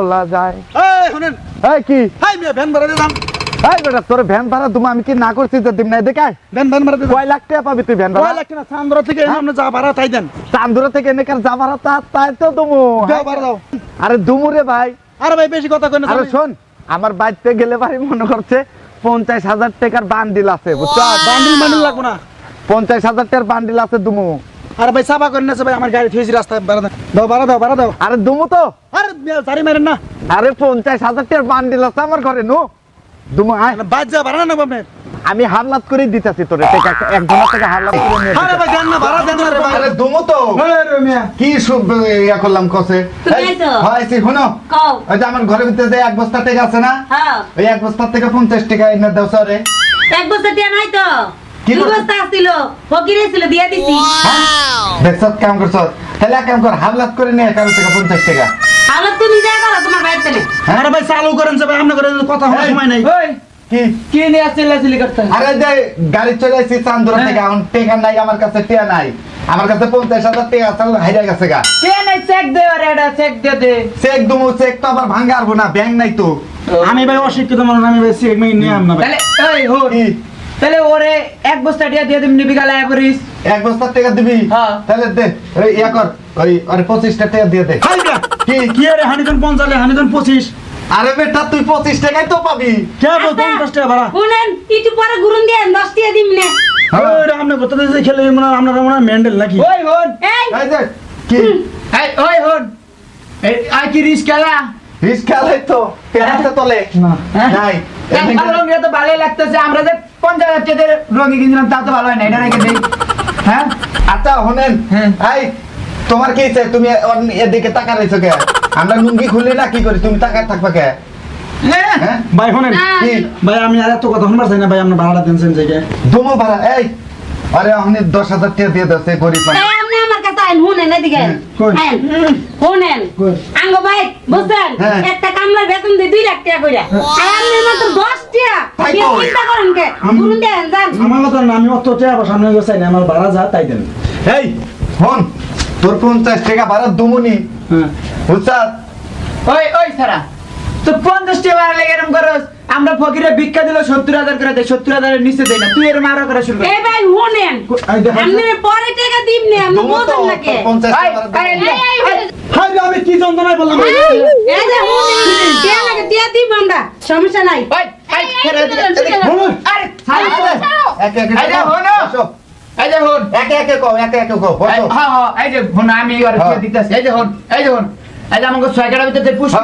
বলা যায়। এই শুনেন, এই কি হাই মিয়া ভ্যান ভাড়া দিয়ে দাম। এই বেটা তোর ভ্যান ভাড়া তুমি আমি কি না করছি তো দিম না দেখায় ভ্যান ভাড়া দিয়ে দাম। কয় লাখ টাকা পাবি তুই ভ্যান ভাড়া? কয় লাখ না চান্দরা থেকে এনে যা ভাড়া তাই দেন। চান্দুরা থেকে এনে কার যা ভাড়া তাই তো দুমু। দাও ভাড়া দাও। আরে দুমু রে ভাই। আরে ভাই বেশি কথা কই না। আরে শোন আমার বাড়িতে গেলে ভাই মনে করছে 50,000 টাকার বান্ডিল আছে বুঝছো? বান্ডিল লাগবো না। 50,000 টাকার বান্ডিল আছে দুমু। আরে ভাই সাফা করেন না ভাই, আমার গাড়ি থুইছি রাস্তায় ভাড়া দাও। দাও ভাড়া দাও। আরে দুমু তো আরে সারি মারেন না। আরে 50,000 টাকার বান্ডিল আছে আমার ঘরে নো দুমু আয়। বাদ যা ভাড়া না আপনার। আমি হারলাত করে দিতেছি তোরে টাকা একজনের থেকে হারলাত করে নিয়ে আরে ভাই দেন না ভাড়া দেন না রে ভাই। আরে দুমু তো আরে মিয়া কি সব ইয়া করলাম কসে হয় সে শুনো কও ওই যে আমার ঘরের ভিতরে যে এক বস্তা টাকা আছে না হ্যাঁ ওই এক বস্তা থেকে 50 টাকা এনে দাও সরে। এক বস্তা টিয়া নাই তো কি দুই বস্তা ছিল ফকিরে ছিল দিয়া দিছি দেখছত কাম করছত তাহলে এক কাম কর হাবলাত করে নিয়ে কারো থেকে 50 টাকা। তাহলে তুমি যা করো তোমার বাড়িতে নে আরে ভাই চালু করেন যে ভাই, আপনার ঘরে কথা হওয়ার সময় নাই। ওই কি কি নিয়ে চিল্লাচিল্লি করতে আরে যে গাড়ি চলে আসছি চান্দুরা থেকে এখন টাকা নাই আমার কাছে টাকা নাই আমার কাছে 50,000 টাকা আছে হাইরা গেছে গা। কে নাই চেক দে আরে এটা চেক দে চেক দুমু চেক তো আবার ভাঙা আরবো না ব্যাংক নাই তো। আমি ভাই অশিক্ষিত মানুষ, আমি ভাই চেক মেই নিয়ে আম না ভাই। তাহলে ওই হো কি তাহলে ওরে এক বস্তা টিয়া দিয়ে দিম নিবি গালা করিস এক বস্তা টাকা দিবি? হ্যাঁ। তাহলে দে ওই ইয়া কর ওই আরে 25 টাকা দিয়ে দে। হাই মিয়া কি কি রে হানিজন 50 হানিজন 25 আরে বেটা তুই 25 টাকাই তো পাবি। কে বল 50 টাকা ভাড়া? শুনেন একটু পরে ঘুরুন দিয়ে 10 টিয়া দিম না ওরে আপনি কত দিন খেলে মানে আপনারা মনে মেন্ডেল নাকি? ওই হন এই এই যে কি এই ওই হন এই আই কি রিস্ক খেলা রিস্কা লাই তো পেরাতে তলে না নাই ভালো রঙ তো ভালোই লাগতেছে আমরা যে 50,000 টাকার রঙই কিনলাম তা তো ভালো হয় না এটা রেখে দেই হ্যাঁ আচ্ছা শুনেন হ্যাঁ। এই তোমার কি চাই তুমি এদিকে টাকা রইছো কে? আমরা লুঙ্গি খুললে না কি করি তুমি টাকা থাকবা কে? হ্যাঁ ভাই শুনেন কি ভাই আমি আর এত কথা শুনবার চাই না ভাই, আপনার ভাড়াটা দেন জায়গায়। দুমো ভাড়া এই আরে আপনি 10,000 টাকা দিয়ে দাও সে গরিব মানুষ। এই আপনি আমার কাছে আইন শুনেন এদিকে কই? আইন শুনেন কই? আঙ্গ ভাই বুঝছেন হ্যাঁ। একটা কামলার বেতন দিয়ে 2 লাখ টাকা কইরা আর আপনি মাত্র 10 টাকা তাই কি তো। চিন্তা করেন কে ঘুরুন দিয়ে যান আমার কথা না, আমি অত টাকা সামনে চাই না, আমার ভাড়া যা তাই দেন। এই হন তোর 50 টাকা ভাড়া দুমুনি হ্যাঁ বুঝছাস? ওই সারা তো 50 টাকা ভাড়া লাগে এরকম করস আমরা ফকিরে ভিক্ষা দিল 70,000 করে দেয় 70,000 এর নিচে দেই না তুই এর মারা করে শুরু কর এই ভাই শুনেন এই দেখেন। আপনি পরে টাকা দিম না আমি দুমো তো বুঝেন না কে 50 এই, টাকা ভাড়া এই, দুমু। হাই রে, আমি কি যন্ত্রণায় বললাম? এই যে শুনেন টিয়া লাগে টিয়া দিব আমরা সমস্যা নাই শুনুন, আরে ছাড়ো একে একে এই যে কও, হলো। বসো। এই যে হন একে একে কও বসো। হ্যাঁ এই যে হন আমি আর হ্যাঁ। দিতেছি এই যে হন এই যে আমাকে 6 টাকার ভিতরে পুষ্টি